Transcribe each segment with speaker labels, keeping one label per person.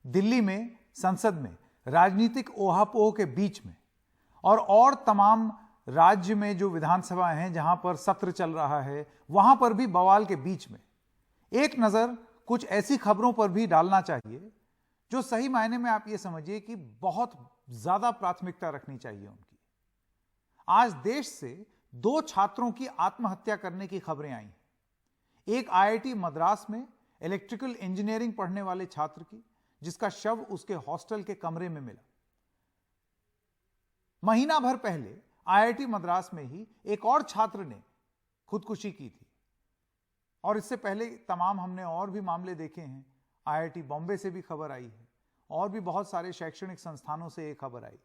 Speaker 1: दिल्ली में संसद में राजनीतिक ओहापोह के बीच में और तमाम राज्य में जो विधानसभा हैं जहां पर सत्र चल रहा है वहां पर भी बवाल के बीच में एक नजर कुछ ऐसी खबरों पर भी डालना चाहिए जो सही मायने में आप ये समझिए कि बहुत ज्यादा प्राथमिकता रखनी चाहिए उनकी। आज देश से 2 छात्रों की आत्महत्या करने की खबरें आई हैं। एक आईआईटी मद्रास में इलेक्ट्रिकल इंजीनियरिंग पढ़ने वाले छात्र की, जिसका शव उसके हॉस्टल के कमरे में मिला। महीना भर पहले आईआईटी मद्रास में ही एक और छात्र ने खुदकुशी की थी और इससे पहले तमाम हमने और भी मामले देखे हैं। आईआईटी बॉम्बे से भी खबर आई है और भी बहुत सारे शैक्षणिक संस्थानों से एक खबर आई।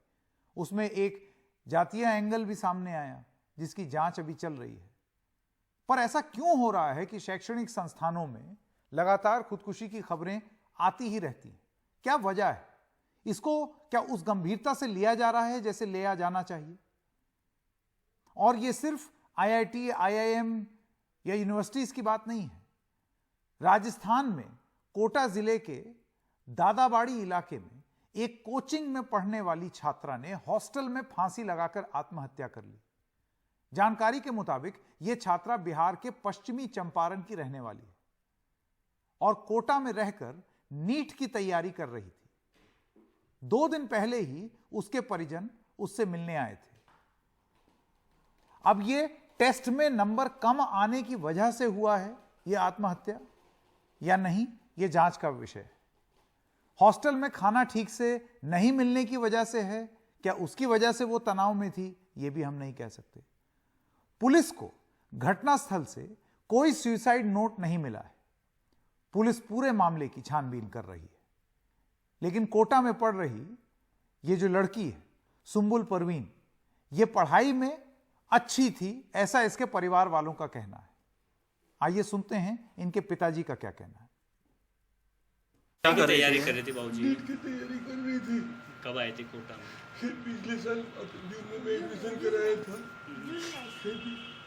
Speaker 1: उसमें एक जातीय एंगल भी सामने आया जिसकी जांच अभी चल रही है। पर ऐसा क्यों हो रहा है कि शैक्षणिक संस्थानों में लगातार खुदकुशी की खबरें आती ही रहती हैं? क्या वजह है? इसको क्या उस गंभीरता से लिया जा रहा है जैसे लिया जाना चाहिए? और यह सिर्फ आईआईटी, आईआईएम या यूनिवर्सिटीज की बात नहीं है। राजस्थान में कोटा जिले के दादाबाड़ी इलाके में एक कोचिंग में पढ़ने वाली छात्रा ने हॉस्टल में फांसी लगाकर आत्महत्या कर ली। जानकारी के मुताबिक यह छात्रा बिहार के पश्चिमी चंपारण की रहने वाली है और कोटा में रहकर नीट की तैयारी कर रही थी। 2 दिन पहले ही उसके परिजन उससे मिलने आए थे। अब यह टेस्ट में नंबर कम आने की वजह से हुआ है यह आत्महत्या या नहीं, यह जांच का विषय है। हॉस्टल में खाना ठीक से नहीं मिलने की वजह से है, क्या उसकी वजह से वो तनाव में थी, यह भी हम नहीं कह सकते। पुलिस को घटनास्थल से कोई सुसाइड नोट नहीं मिला है। पुलिस पूरे मामले की छानबीन कर रही है। लेकिन कोटा में पढ़ रही ये जो लड़की है सुंबुल परवीन, ये पढ़ाई में अच्छी थी, ऐसा इसके परिवार वालों का कहना है। आइए सुनते हैं इनके पिताजी का क्या कहना है।
Speaker 2: क्या तैयारी कर रही थी बाबूजी?
Speaker 3: नीट की तैयारी कर रही थी।
Speaker 2: कब आए थे कोटा में?
Speaker 3: पिछले साल जून में मैं एडमिशन कराया था।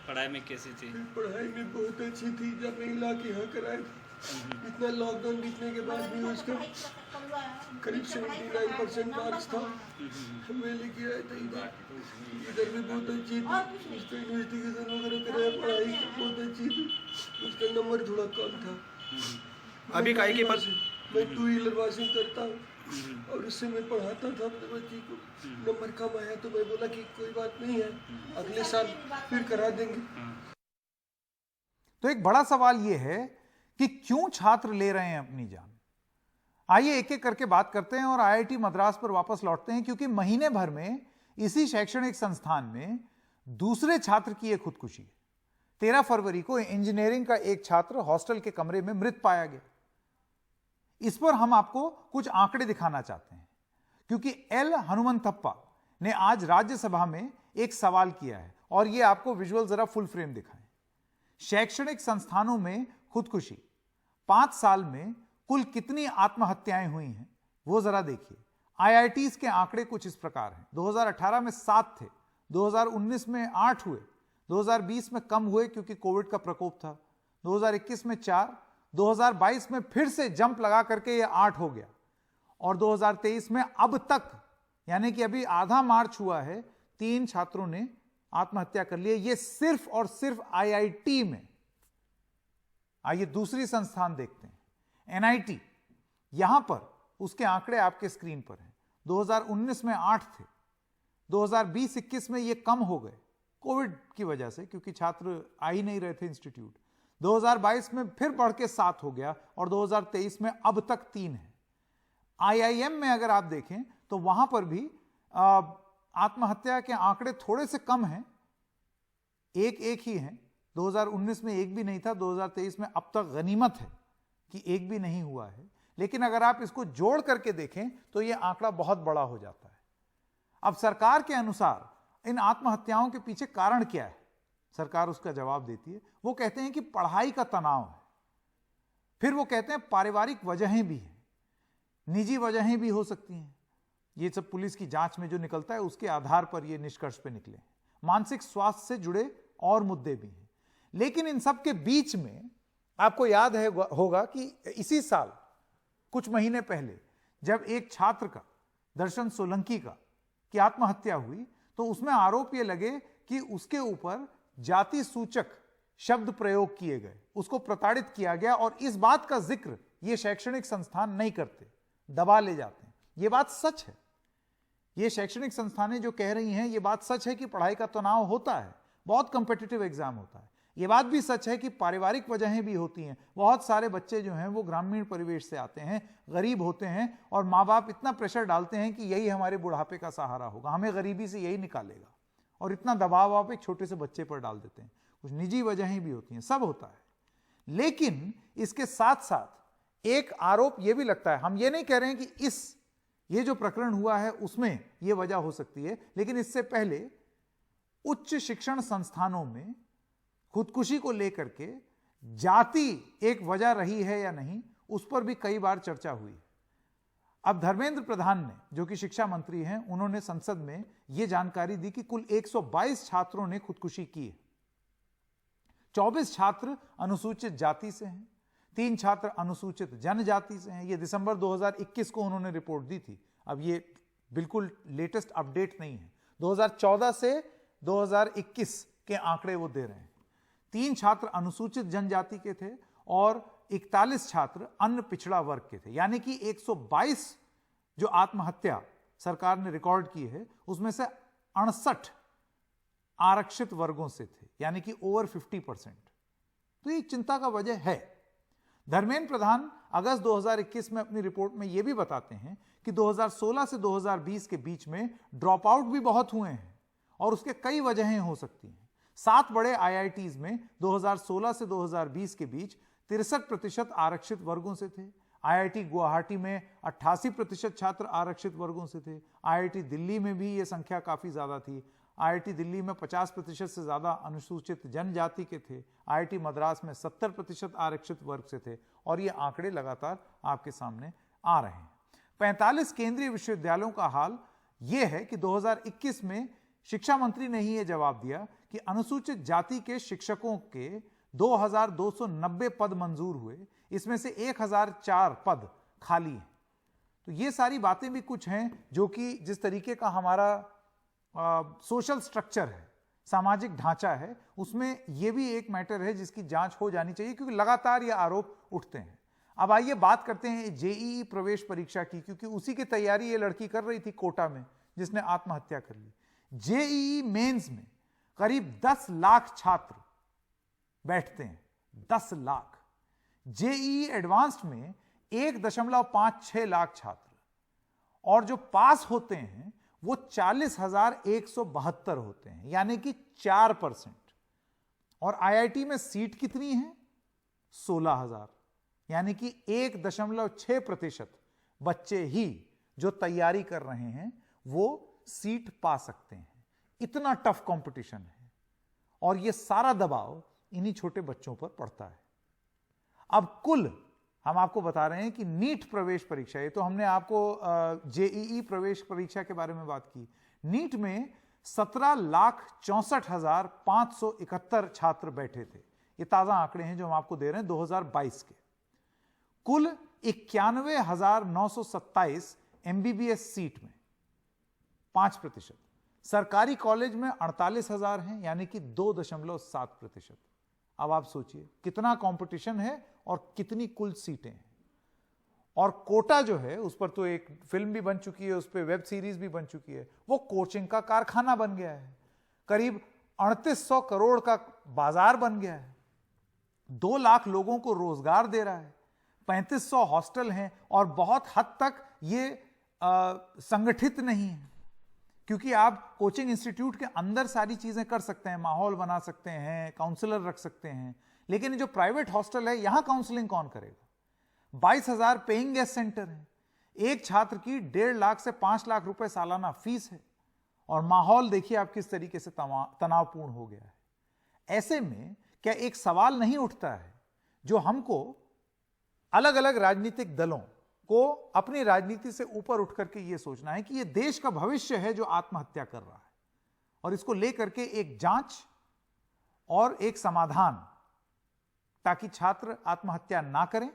Speaker 2: पढ़ाई में कैसी थी?
Speaker 3: पढ़ाई में बहुत अच्छी थी। जब मैं ला के यहाँ कराया था, इतना लॉकडाउन बीतने के बाद भी उसका करीब 79% मार्क्स था। मैं लेके आया था इधर भी बहुत अच्छी थी। उसका इन्वेस्टिगेशन वगैरह कराया, पढ़ाई बहुत अच्छी थी। उसका नंबर थोड़ा कम था।
Speaker 4: अभी काहे के पास
Speaker 3: मैं 2 व्हीलर वॉशिंग करता हूँ और उससे मैं पढ़ाता था अपने बच्ची को। नंबर कम आया तो मैं बोला कि कोई बात नहीं है, अगले साल फिर करा देंगे।
Speaker 1: तो एक बड़ा सवाल यह है कि क्यों छात्र ले रहे हैं अपनी जान। आइए एक एक करके बात करते हैं और आईआईटी मद्रास पर वापस लौटते हैं, क्योंकि महीने भर में इसी शैक्षणिक संस्थान में दूसरे छात्र की एक खुदकुशी है। 13 फरवरी को इंजीनियरिंग का एक छात्र हॉस्टल के कमरे में मृत पाया गया। इस पर हम आपको कुछ आंकड़े दिखाना चाहते हैं, क्योंकि एल हनुमंतप्पा ने आज राज्यसभा में एक सवाल किया है और यह आपको विजुअल जरा फुल फ्रेम दिखाएं। शैक्षणिक संस्थानों में खुदकुशी 5 साल में कुल कितनी आत्महत्याएं हुई हैं वो जरा देखिए। आईआईटीज के आंकड़े कुछ इस प्रकार हैं। 2018 में 7 थे, 2019 में 8 हुए, 2020 में कम हुए क्योंकि कोविड का प्रकोप था, 2021 में 4, 2022 में फिर से जंप लगा करके ये 8 हो गया और 2023 में अब तक, यानी कि अभी आधा मार्च हुआ है, 3 छात्रों ने आत्महत्या कर ली। ये सिर्फ और सिर्फ आईआईटी में। आइए दूसरी संस्थान देखते हैं, एनआईटी। यहां पर उसके आंकड़े आपके स्क्रीन पर हैं। 2019 में 8 थे, 2020-21 में ये कम हो गए कोविड की वजह से, क्योंकि छात्र आ ही नहीं रहे थे इंस्टीट्यूट। 2022 में फिर बढ़ के 7 हो गया और 2023 में अब तक 3 है। आईआईएम में अगर आप देखें तो वहां पर भी आत्महत्या के आंकड़े थोड़े से कम हैं, एक ही हैं। 2019 में एक भी नहीं था, 2023 में अब तक गनीमत है कि एक भी नहीं हुआ है। लेकिन अगर आप इसको जोड़ करके देखें तो यह आंकड़ा बहुत बड़ा हो जाता है। अब सरकार के अनुसार इन आत्महत्याओं के पीछे कारण क्या है? सरकार उसका जवाब देती है। वो कहते हैं कि पढ़ाई का तनाव है, फिर वो कहते हैं पारिवारिक वजहें भी हैं, निजी वजहें भी हो सकती हैं। ये सब पुलिस की जांच में जो निकलता है उसके आधार पर ये निष्कर्ष पे निकले। मानसिक स्वास्थ्य से जुड़े और मुद्दे भी हैं। लेकिन इन सब के बीच में आपको याद है होगा कि इसी साल कुछ महीने पहले जब एक छात्र का, दर्शन सोलंकी का, की आत्महत्या हुई तो उसमें आरोप यह लगे कि उसके ऊपर जाति सूचक शब्द प्रयोग किए गए, उसको प्रताड़ित किया गया, और इस बात का जिक्र ये शैक्षणिक संस्थान नहीं करते, दबा ले जाते हैं। ये बात सच है। ये शैक्षणिक संस्थानें जो कह रही हैं, ये बात सच है कि पढ़ाई का तनाव होता है, बहुत कंपेटिटिव एग्जाम होता है। ये बात भी सच है कि पारिवारिक वजहें भी होती हैं। बहुत सारे बच्चे जो हैं वो ग्रामीण परिवेश से आते हैं, गरीब होते हैं, और माँ बाप इतना प्रेशर डालते हैं कि यही हमारे बुढ़ापे का सहारा होगा, हमें गरीबी से यही निकालेगा, और इतना दबाव आप एक छोटे से बच्चे पर डाल देते हैं। कुछ निजी वजहें भी होती हैं, सब होता है। लेकिन इसके साथ साथ एक आरोप यह भी लगता है, हम ये नहीं कह रहे हैं कि ये जो प्रकरण हुआ है उसमें यह वजह हो सकती है, लेकिन इससे पहले उच्च शिक्षण संस्थानों में खुदकुशी को लेकर के जाति एक वजह रही है या नहीं, उस पर भी कई बार चर्चा हुई। अब धर्मेंद्र प्रधान ने, जो कि शिक्षा मंत्री हैं, उन्होंने संसद में यह जानकारी दी कि कुल 122 छात्रों ने खुदकुशी की है। 24 छात्र अनुसूचित जाति से हैं, 3 छात्र अनुसूचित जनजाति से हैं। यह दिसंबर 2021 को उन्होंने रिपोर्ट दी थी। अब ये बिल्कुल लेटेस्ट अपडेट नहीं है, 2014 से 2021 के आंकड़े वो दे रहे हैं। 3 छात्र अनुसूचित जनजाति के थे और 41 छात्र अन्य पिछड़ा वर्ग के थे। यानी कि 122 जो आत्महत्या सरकार ने रिकॉर्ड की है, उसमें से 68 आरक्षित वर्गों से थे, यानी कि ओवर 50%। तो ये चिंता का वजह है। धर्मेंद्र प्रधान अगस्त 2021 में अपनी रिपोर्ट में यह भी बताते हैं कि 2016 से 2020 के बीच में ड्रॉप आउट भी बहुत हुए हैं, और उसके कई वजहें हो सकती हैं। 7 बड़े आईआईटीज में 2016 से 2020 के बीच 63% आरक्षित वर्गों से थे। आईआईटी गुवाहाटी में 88% छात्र आरक्षित वर्गों से थे। आईआईटी दिल्ली में भी यह संख्या काफी ज्यादा थी। आईआईटी दिल्ली में 50% से ज्यादा अनुसूचित जनजाति के थे। आईआईटी मद्रास में 70% आरक्षित वर्ग से थे, और ये आंकड़े लगातार आपके सामने आ रहे हैं। 45 केंद्रीय विश्वविद्यालयों का हाल यह है कि 2021 में शिक्षा मंत्री ने ही यह जवाब दिया कि अनुसूचित जाति के शिक्षकों के 2290 पद मंजूर हुए, इसमें से 1004 पद खाली हैं। तो ये सारी बातें भी कुछ हैं जो कि जिस तरीके का हमारा सोशल स्ट्रक्चर है, सामाजिक ढांचा है, उसमें यह भी एक मैटर है जिसकी जांच हो जानी चाहिए, क्योंकि लगातार ये आरोप उठते हैं। अब आइए बात करते हैं जेईई प्रवेश परीक्षा की, क्योंकि उसी की तैयारी ये लड़की कर रही थी कोटा में, जिसने आत्महत्या कर ली। जेईई मेंस में करीब 10 लाख छात्र बैठते हैं, 10 लाख। जेईई एडवांस्ड में 1.56 लाख छात्र, और जो पास होते हैं वो 40,172 होते हैं, यानी कि 4%। और आईआईटी में सीट कितनी है? 16,000, यानी कि 1.6% बच्चे ही जो तैयारी कर रहे हैं वो सीट पा सकते हैं। इतना टफ कंपटीशन है, और ये सारा दबाव इन्हीं छोटे बच्चों पर पड़ता है। अब कुल हम आपको बता रहे हैं कि नीट प्रवेश परीक्षा, ये तो हमने आपको जेईई प्रवेश परीक्षा के बारे में बात की। नीट में 17,64,571 छात्र बैठे थे। ये ताजा आंकड़े हैं जो हम आपको दे रहे हैं 2022 के। कुल 91,927 एमबीबीएस सीट में 5%। सरकारी कॉलेज में 48,000 हैं, यानी कि 2.7%। अब आप सोचिए कितना कंपटीशन है और कितनी कुल सीटें हैं। और कोटा जो है, उस पर तो एक फिल्म भी बन चुकी है, उस पर वेब सीरीज भी बन चुकी है। वो कोचिंग का कारखाना बन गया है, करीब 3800 करोड़ का बाजार बन गया है, 2 लाख लोगों को रोजगार दे रहा है, 3500 हॉस्टल हैं, और बहुत हद तक ये संगठित नहीं है, क्योंकि आप कोचिंग इंस्टीट्यूट के अंदर सारी चीजें कर सकते हैं, माहौल बना सकते हैं, काउंसलर रख सकते हैं, लेकिन जो प्राइवेट हॉस्टल है यहां काउंसलिंग कौन करेगा? 22,000 पेइंग गेस्ट सेंटर है, एक छात्र की 1.5 लाख से 5 लाख रुपए सालाना फीस है, और माहौल देखिए आप किस तरीके से तनावपूर्ण हो गया है। ऐसे में क्या एक सवाल नहीं उठता है जो हमको अलग अलग राजनीतिक दलों को अपनी राजनीति से ऊपर उठ करके यह सोचना है कि यह देश का भविष्य है जो आत्महत्या कर रहा है, और इसको लेकर के एक जांच और एक समाधान, ताकि छात्र आत्महत्या ना करें।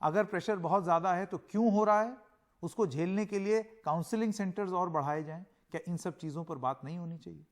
Speaker 1: अगर प्रेशर बहुत ज्यादा है तो क्यों हो रहा है उसको झेलने के लिए काउंसलिंग सेंटर्स और बढ़ाए जाएं। क्या इन सब चीजों पर बात नहीं होनी चाहिए?